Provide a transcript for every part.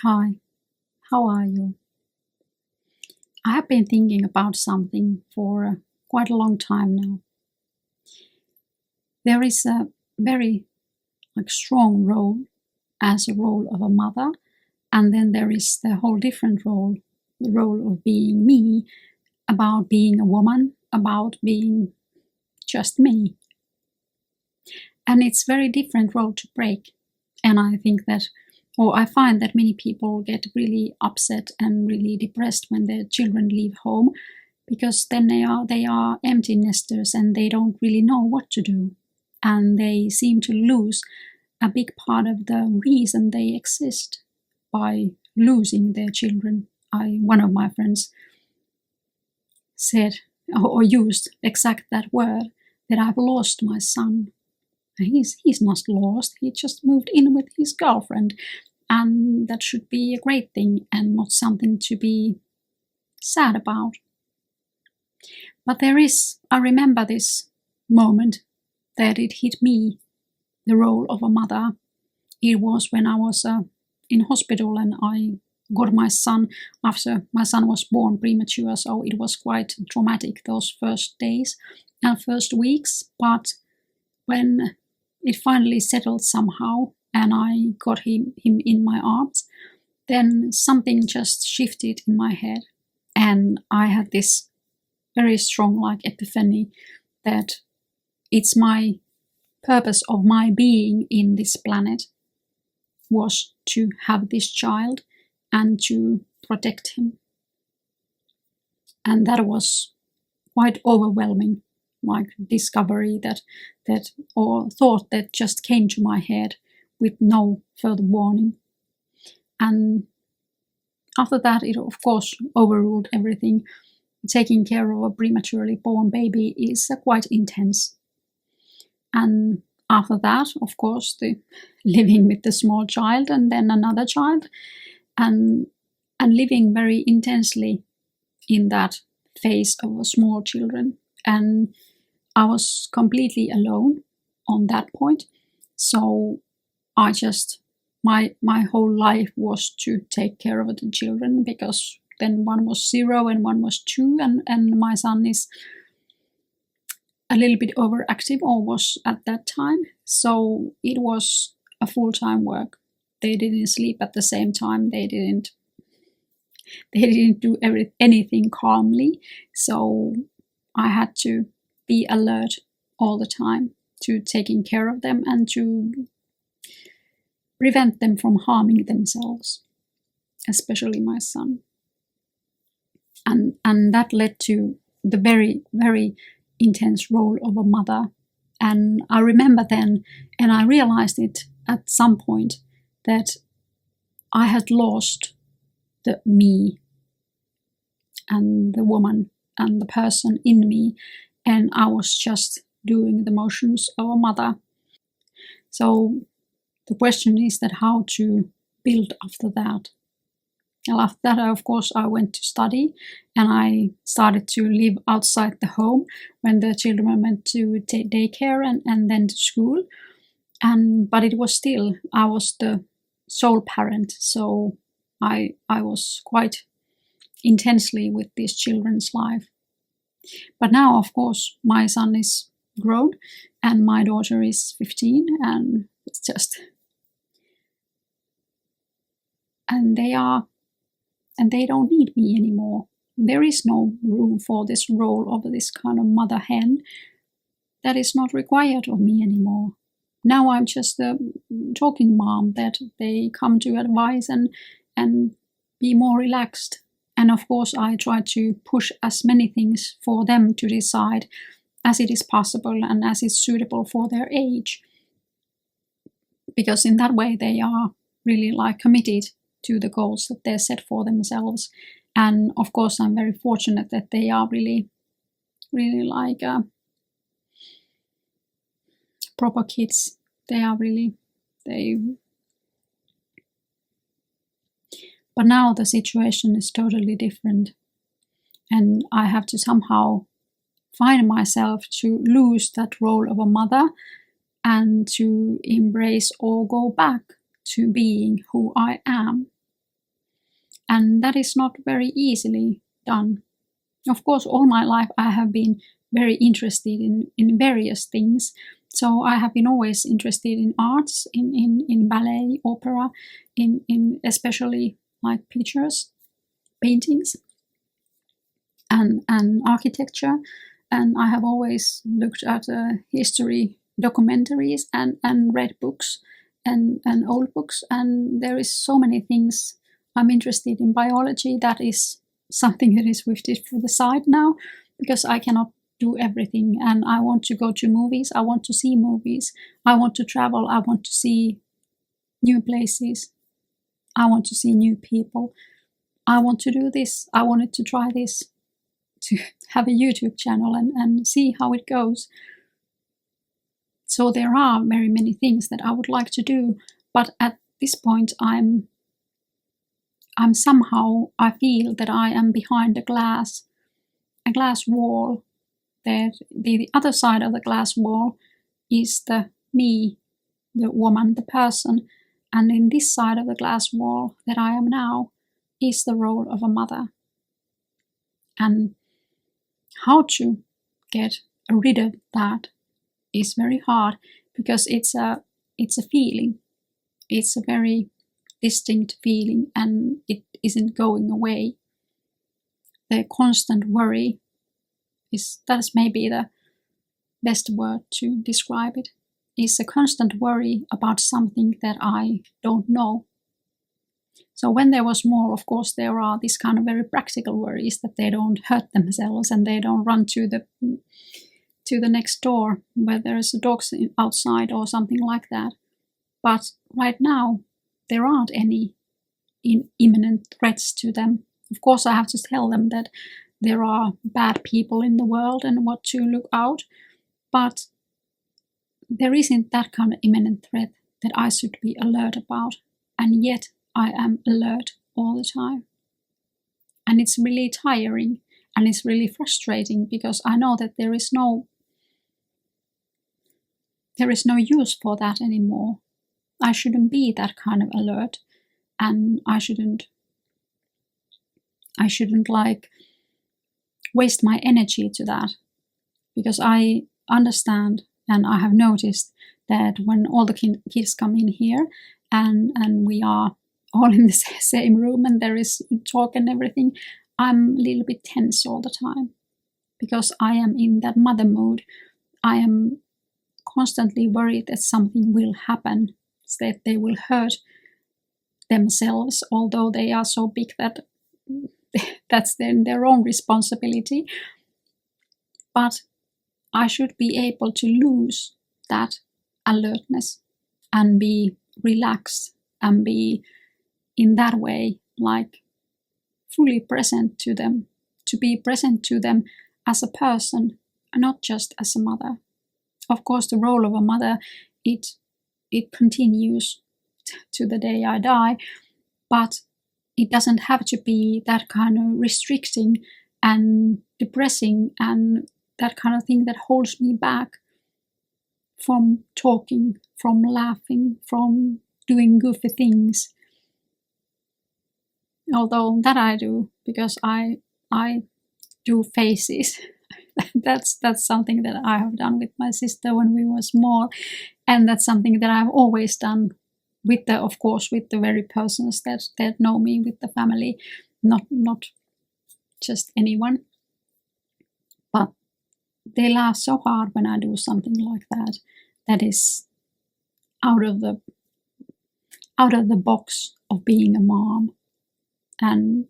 Hi, how are you? I have been thinking about something for quite a long time now. There is a very strong role as a role of a mother, and then there is the whole different role, the role of being me, about being a woman, about being just me. And it's very different role to break. And I think that, or I find that many people get really upset and really depressed when their children leave home, because then they are empty nesters and they don't really know what to do, and they seem to lose a big part of the reason they exist by losing their children. One of my friends said or used exact that word, that I've lost my son. He's not lost, he just moved in with his girlfriend, and that should be a great thing and not something to be sad about. But I remember this moment that it hit me, the role of a mother. It was when I was in hospital and I got my son after my son was born premature, so it was quite traumatic those first days and first weeks. But when it finally settled somehow and I got him in my arms, then something just shifted in my head, and I had this very strong epiphany that it's my purpose of my being in this planet was to have this child and to protect him. And that was quite overwhelming, discovery that or thought that just came to my head with no further warning. And after that, it of course overruled everything. Taking care of a prematurely born baby is quite intense. And after that, of course, the living with the small child and then another child, and living very intensely in that phase of small children. And I was completely alone on that point. So I just, my whole life was to take care of the children, because then one was 0 and one was 2, and my son is a little bit overactive, or was at that time. So it was a full-time work. They didn't sleep at the same time. They didn't do anything calmly. So I had to be alert all the time to taking care of them and to prevent them from harming themselves, especially my son. And that led to the very, very intense role of a mother. And I remember then, and I realized it at some point, that I had lost the me and the woman and the person in me, and I was just doing the motions of a mother. So the question is that how to build after that. And after that, of course, I went to study, and I started to live outside the home when the children went to daycare and then to school. But it was still, I was the sole parent, so I was quite intensely with these children's life. But now, of course, my son is grown and my daughter is 15, and it's just, and they don't need me anymore. There is no room for this role of this kind of mother hen. That is not required of me anymore. Now I'm just a talking mom that they come to advise and be more relaxed. And of course, I try to push as many things for them to decide as it is possible and as is suitable for their age. Because in that way, they are really committed to the goals that they set for themselves. And of course, I'm very fortunate that they are really, really proper kids. They are really, but now the situation is totally different. And I have to somehow find myself to lose that role of a mother and to embrace or go back to being who I am. And that is not very easily done. Of course, all my life I have been very interested in various things. So I have been always interested in arts, in ballet, opera, in especially like pictures, paintings, and architecture. And I have always looked at history documentaries and read books and old books. And there is so many things. I'm interested in biology. That is something that is shifted to the side now because I cannot do everything. And I want to go to movies. I want to see movies. I want to travel. I want to see new places. I want to see new people. I want to do this. I wanted to try this, to have a YouTube channel and see how it goes. So there are very many things that I would like to do, but at this point I'm somehow, I feel that I am behind a glass wall. That the other side of the glass wall is the me, the woman, the person, and in this side of the glass wall that I am now is the role of a mother. And how to get rid of that is very hard because it's a feeling. It's a very distinct feeling and it isn't going away. The constant worry that's maybe the best word to describe it, is a constant worry about something that I don't know. So when there was more, of course, there are these kind of very practical worries that they don't hurt themselves and they don't run to the next door where there's a dog outside or something like that. But right now, there aren't any imminent threats to them. Of course, I have to tell them that there are bad people in the world and what to look out, but there isn't that kind of imminent threat that I should be alert about, and yet I am alert all the time. And it's really tiring and it's really frustrating because I know that there is no use for that anymore. I shouldn't be that kind of alert, and I shouldn't like waste my energy to that, because I understand and I have noticed that when all the kids come in here and we are all in the same room and there is talk and everything, I'm a little bit tense all the time because I am in that mother mood. I am constantly worried that something will happen, that they will hurt themselves, although they are so big that that's then their own responsibility. But I should be able to lose that alertness and be relaxed and be in that way like fully present to them, to be present to them as a person, not just as a mother. Of course, the role of a mother, it continues to the day I die, but it doesn't have to be that kind of restricting and depressing and that kind of thing that holds me back from talking, from laughing, from doing goofy things. Although that I do, because I do faces. That's something that I have done with my sister when we were small, and that's something that I've always done with the very persons that know me, with the family, not just anyone. But they laugh so hard when I do something like that. That is out of the box of being a mom. And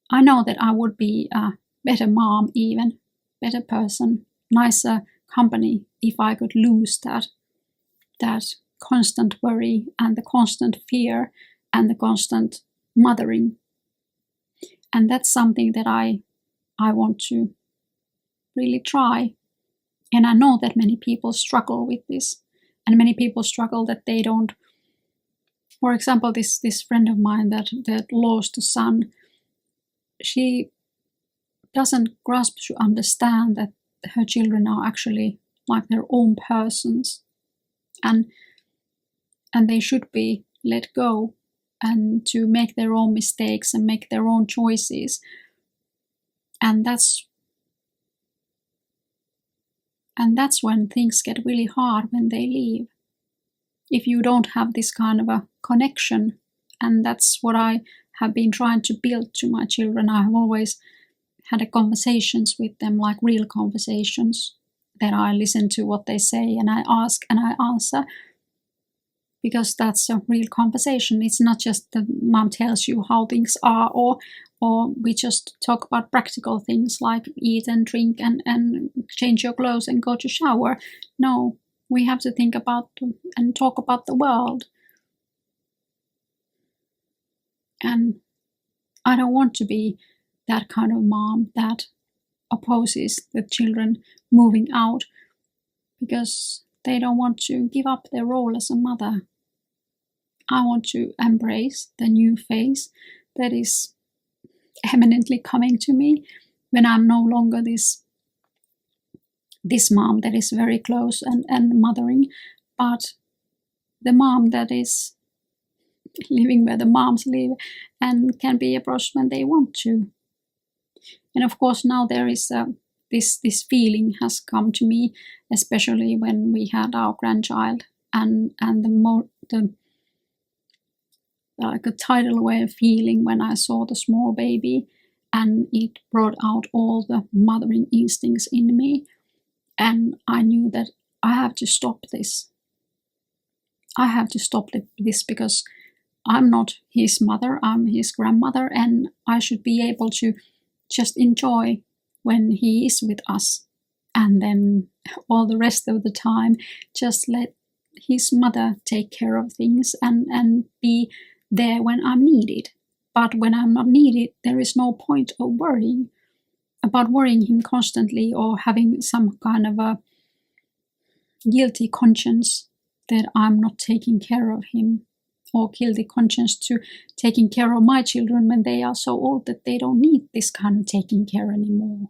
I know that I would be a better mom, even better person, nicer company if I could lose that constant worry and the constant fear and the constant mothering. And that's something that I want to really try. And I know that many people struggle with this, and many people struggle that they don't. For example, this friend of mine that lost a son, she doesn't grasp to understand that her children are actually like their own persons, and they should be let go. and to make their own mistakes and make their own choices. And that's when things get really hard when they leave. If you don't have this kind of a connection, and that's what I have been trying to build to my children. I have always had conversations with them, like real conversations, that I listen to what they say and I ask and I answer, because that's a real conversation. It's not just the mom tells you how things are, or we just talk about practical things like eat and drink and change your clothes and go to shower. No, we have to think about and talk about the world. And I don't want to be that kind of mom that opposes the children moving out because they don't want to give up their role as a mother. I want to embrace the new phase that is eminently coming to me when I'm no longer this mom that is very close and mothering, but the mom that is living where the moms live and can be approached when they want to. And of course now there is this feeling has come to me, especially when we had our grandchild, and the like a tidal wave feeling when I saw the small baby, and it brought out all the mothering instincts in me, and I knew that I have to stop this. I have to stop this because I'm not his mother, I'm his grandmother, and I should be able to just enjoy when he is with us, and then all the rest of the time just let his mother take care of things and be there when I'm needed. But when I'm not needed, there is no point of worrying him constantly, or having some kind of a guilty conscience that I'm not taking care of him, or guilty conscience to taking care of my children when they are so old that they don't need this kind of taking care anymore.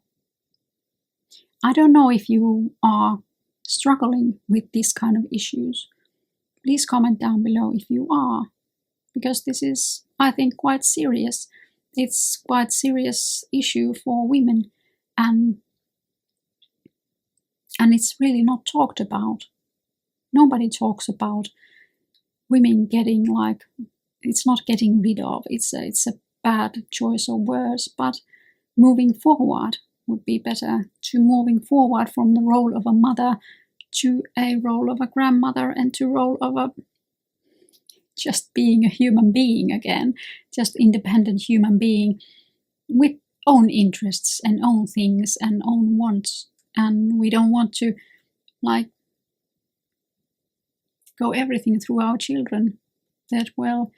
I don't know if you are struggling with these kind of issues. Please comment down below if you are, because this is, I think, quite serious. It's quite serious issue for women, and it's really not talked about. Nobody talks about women getting, like, it's not getting rid of, it's a bad choice of words, but moving forward would be better, to moving forward from the role of a mother to a role of a grandmother, and to role of a just being a human being again, just independent human being with own interests and own things and own wants. And we don't want to, like, go everything through our children. That, well,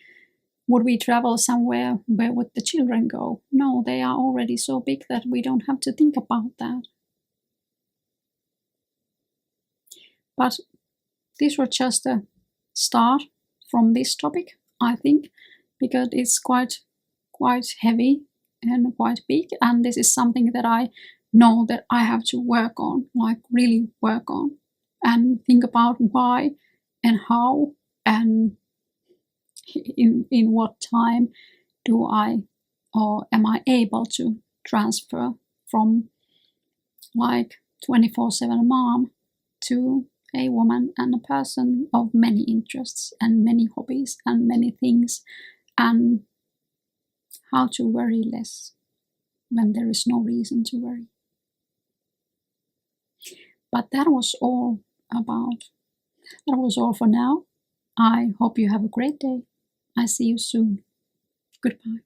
would we travel somewhere, where would the children go? No, they are already so big that we don't have to think about that. But this was just a start from this topic, I think, because it's quite heavy and quite big, and this is something that I know that I have to work on, like really work on, and think about why and how, and in what time do I, or am I able to transfer from like 24/7 mom to a woman and a person of many interests and many hobbies and many things, and how to worry less when there is no reason to worry. But that was all for now. I hope you have a great day. I see you soon. Goodbye.